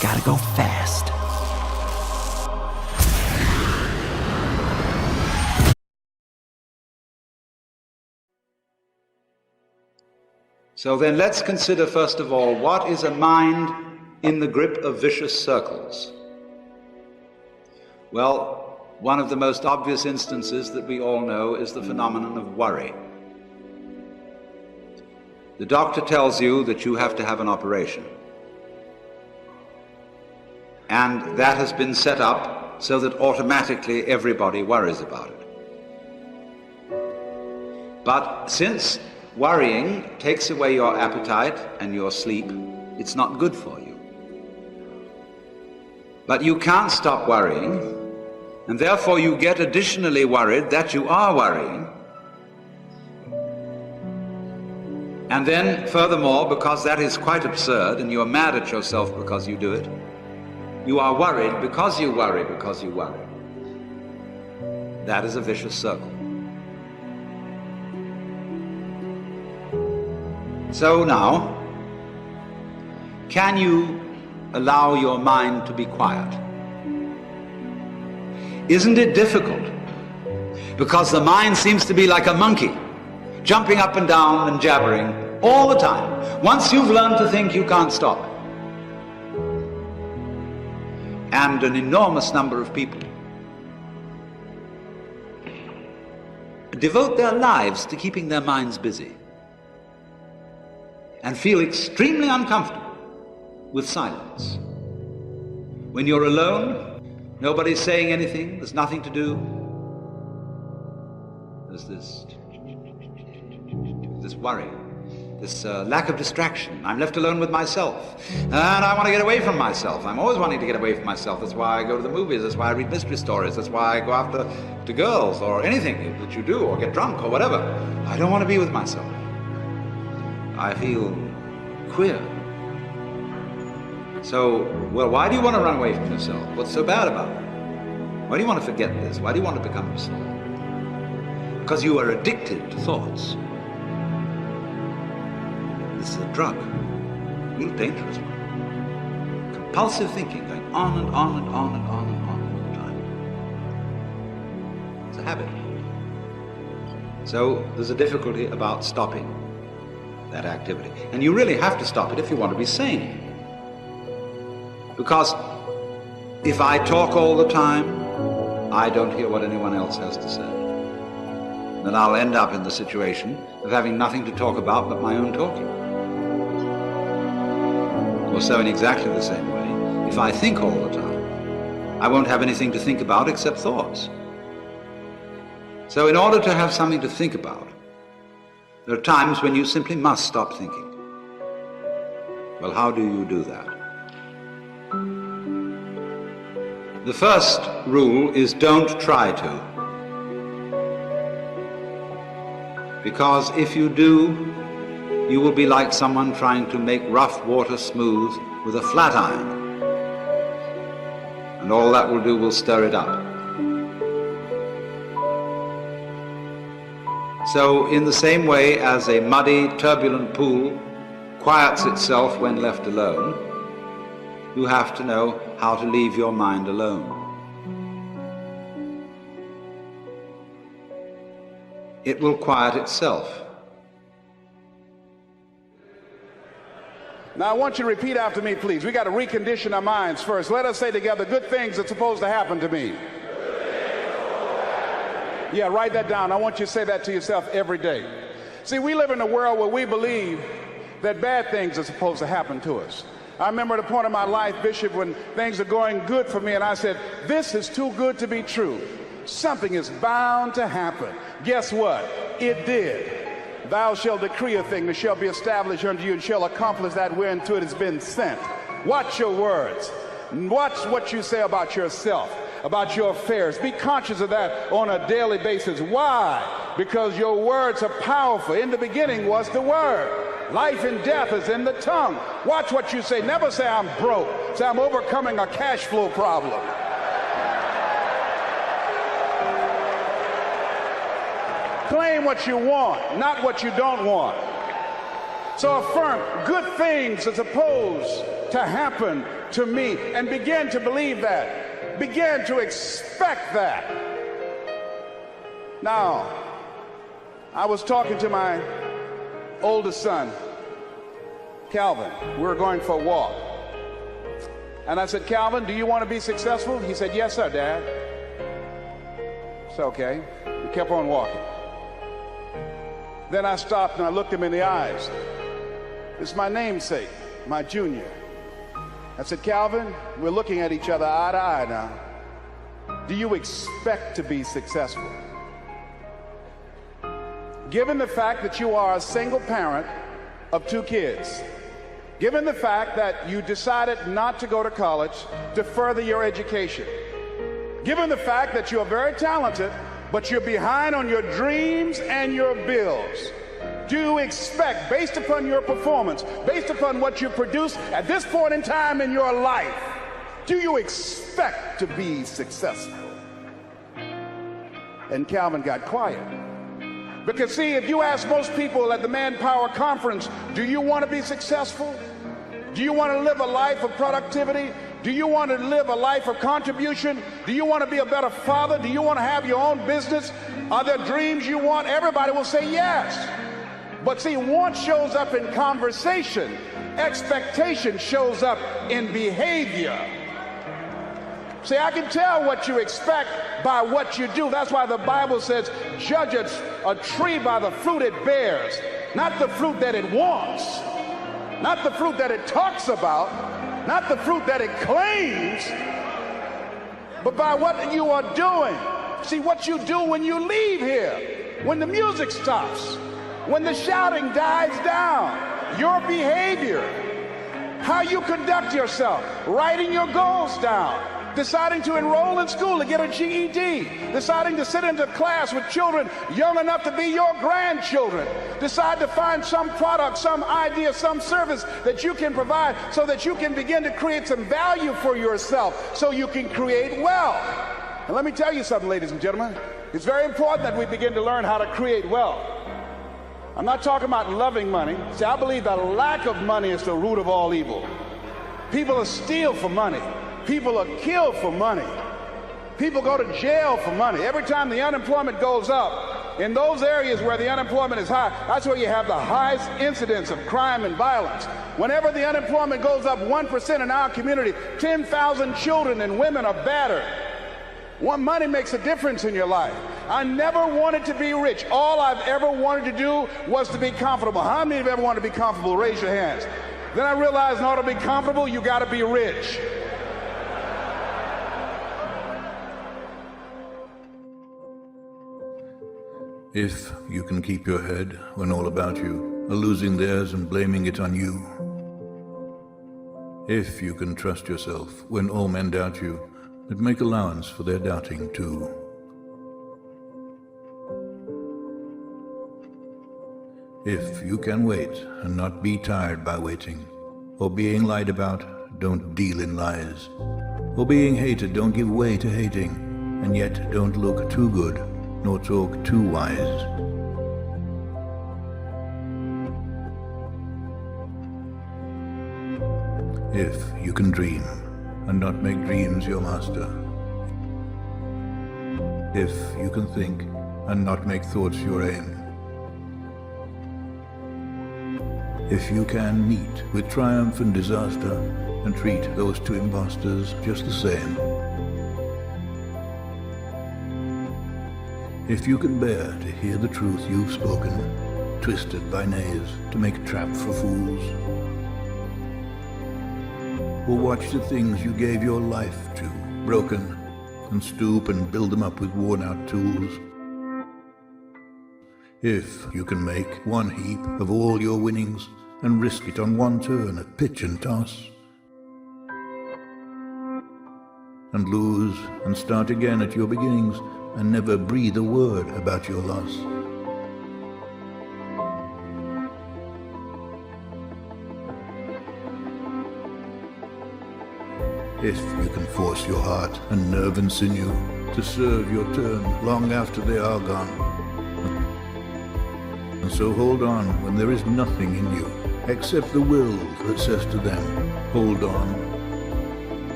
Gotta go fast. So then let's consider first of all, what is a mind in the grip of vicious circles? Well, one of the most obvious instances that we all know is the phenomenon of worry. The doctor tells you that you have to have an operation. And that has been set up so that automatically everybody worries about it. But since worrying takes away your appetite and your sleep, it's not good for you. But you can't stop worrying, and therefore you get additionally worried that you are worrying. And then, furthermore, because that is quite absurd and you are mad at yourself because you do it, you are worried because you worry because you worry. That is a vicious circle. So now, can you allow your mind to be quiet? Isn't it difficult? Because the mind seems to be like a monkey, jumping up and down and jabbering all the time. Once you've learned to think, you can't stop. And an enormous number of people devote their lives to keeping their minds busy and feel extremely uncomfortable with silence. When you're alone, nobody's saying anything, there's nothing to do. There's this worry, this lack of distraction. I'm left alone with myself, and I want to get away from myself. I'm always wanting to get away from myself. That's why I go to the movies, that's why I read mystery stories, that's why I go after girls or anything that you do, or get drunk or whatever. I don't want to be with myself. I feel queer. So, well, why do you want to run away from yourself? What's so bad about it? Why do you want to forget this? Why do you want to become yourself? Because you are addicted to thoughts. This is a drug, a real dangerous one. Compulsive thinking, going on and on and on and on and on all the time. It's a habit. So there's a difficulty about stopping that activity. And you really have to stop it if you want to be sane. Because if I talk all the time, I don't hear what anyone else has to say. Then I'll end up in the situation of having nothing to talk about but my own talking. Or so in exactly the same way, if I think all the time, I won't have anything to think about except thoughts. So in order to have something to think about, there are times when you simply must stop thinking. Well, how do you do that? The first rule is don't try to. Because if you do, you will be like someone trying to make rough water smooth with a flat iron. And all that will do will stir it up. So in the same way as a muddy, turbulent pool quiets itself when left alone, you have to know how to leave your mind alone. It will quiet itself. Now I want you to repeat after me, please. We got to recondition our minds first. Let us say together, good things that's supposed to happen to me. Yeah, write that down. I want you to say that to yourself every day. See, we live in a world where we believe that bad things are supposed to happen to us. I remember at a point in my life, Bishop, when things are going good for me, and I said, this is too good to be true. Something is bound to happen. Guess what? It did. Thou shalt decree a thing that shall be established unto you and shall accomplish that whereunto it has been sent. Watch your words. Watch what you say about yourself, about your affairs. Be conscious of that on a daily basis. Why? Because your words are powerful. In the beginning was the Word. Life and death is in the tongue. Watch what you say. Never say I'm broke. Say I'm overcoming a cash flow problem. Claim what you want, not what you don't want. So affirm, good things are supposed to happen to me, and begin to believe that. Begin to expect that. Now, I was talking to my oldest son, Calvin. We were going for a walk. And I said, Calvin, do you want to be successful? He said, yes, sir, Dad. It's okay. We kept on walking. Then I stopped and I looked him in the eyes. This is my namesake, my junior. I said, Calvin, we're looking at each other eye to eye now. Do you expect to be successful? Given the fact that you are a single parent of 2 kids, given the fact that you decided not to go to college to further your education, given the fact that you are very talented, but you're behind on your dreams and your bills, do you expect, based upon your performance, based upon what you produce at this point in time in your life, do you expect to be successful? And Calvin got quiet. Because see, if you ask most people at the Manpower Conference, do you want to be successful? Do you want to live a life of productivity? Do you want to live a life of contribution? Do you want to be a better father? Do you want to have your own business? Are there dreams you want? Everybody will say yes. But see, want shows up in conversation. Expectation shows up in behavior. See, I can tell what you expect by what you do. That's why the Bible says, judge a tree by the fruit it bears, not the fruit that it wants, not the fruit that it talks about, not the fruit that it claims, but by what you are doing. See, what you do when you leave here, when the music stops, when the shouting dies down, your behavior, how you conduct yourself, writing your goals down, deciding to enroll in school to get a GED, deciding to sit into class with children young enough to be your grandchildren, decide to find some product, some idea, some service that you can provide so that you can begin to create some value for yourself so you can create wealth. And let me tell you something, ladies and gentlemen, it's very important that we begin to learn how to create wealth. I'm not talking about loving money. See, I believe the lack of money is the root of all evil. People will steal for money. People are killed for money. People go to jail for money. Every time the unemployment goes up, in those areas where the unemployment is high, that's where you have the highest incidence of crime and violence. Whenever the unemployment goes up 1% in our community, 10,000 children and women are battered. Money makes a difference in your life. I never wanted to be rich. All I've ever wanted to do was to be comfortable. How many of you ever wanted to be comfortable? Raise your hands. Then I realized in order to be comfortable, you got to be rich. If you can keep your head when all about you are losing theirs and blaming it on you. If you can trust yourself when all men doubt you, but make allowance for their doubting too. If you can wait and not be tired by waiting, or being lied about, don't deal in lies, or being hated, don't give way to hating, and yet don't look too good, nor talk too wise. If you can dream, and not make dreams your master. If you can think, and not make thoughts your aim. If you can meet with triumph and disaster, and treat those two impostors just the same. If you can bear to hear the truth you've spoken, twisted by knaves to make a trap for fools. Or watch the things you gave your life to, broken, and stoop and build them up with worn-out tools. If you can make one heap of all your winnings and risk it on one turn at pitch and toss, and lose and start again at your beginnings and never breathe a word about your loss. If you can force your heart and nerve and sinew to serve your turn long after they are gone, and so hold on when there is nothing in you except the will that says to them, hold on.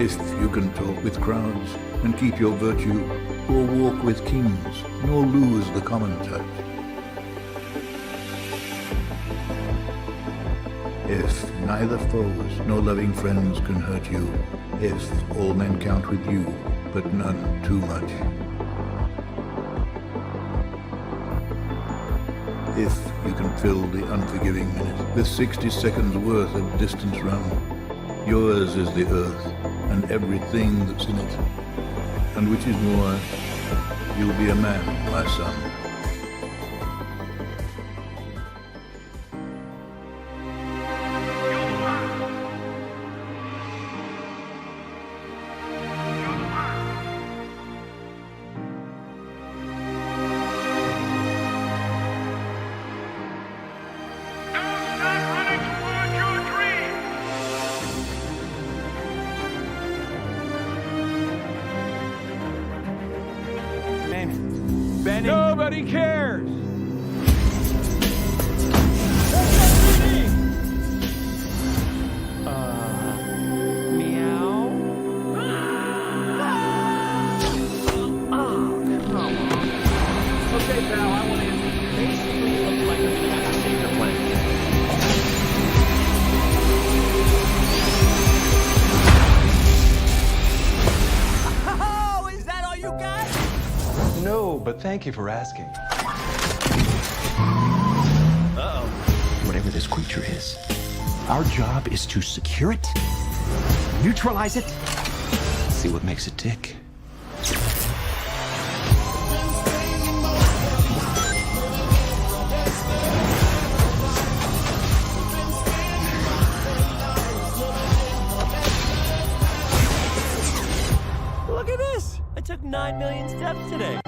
If you can talk with crowds and keep your virtue, or walk with kings, nor lose the common touch. If neither foes nor loving friends can hurt you, if all men count with you, but none too much. If you can fill the unforgiving minute with 60 seconds worth of distance run, yours is the earth and everything that's in it. And which is more, you'll be a man, my son. Benny. Nobody cares. Meow. Oh, come on. Okay, pal, I want to basically look like I'm gonna have to save your planet. Oh, is that all you got? No, but thank you for asking. Whatever this creature is, our job is to secure it, neutralize it, see what makes it tick. Look at this. I took 9 million steps today.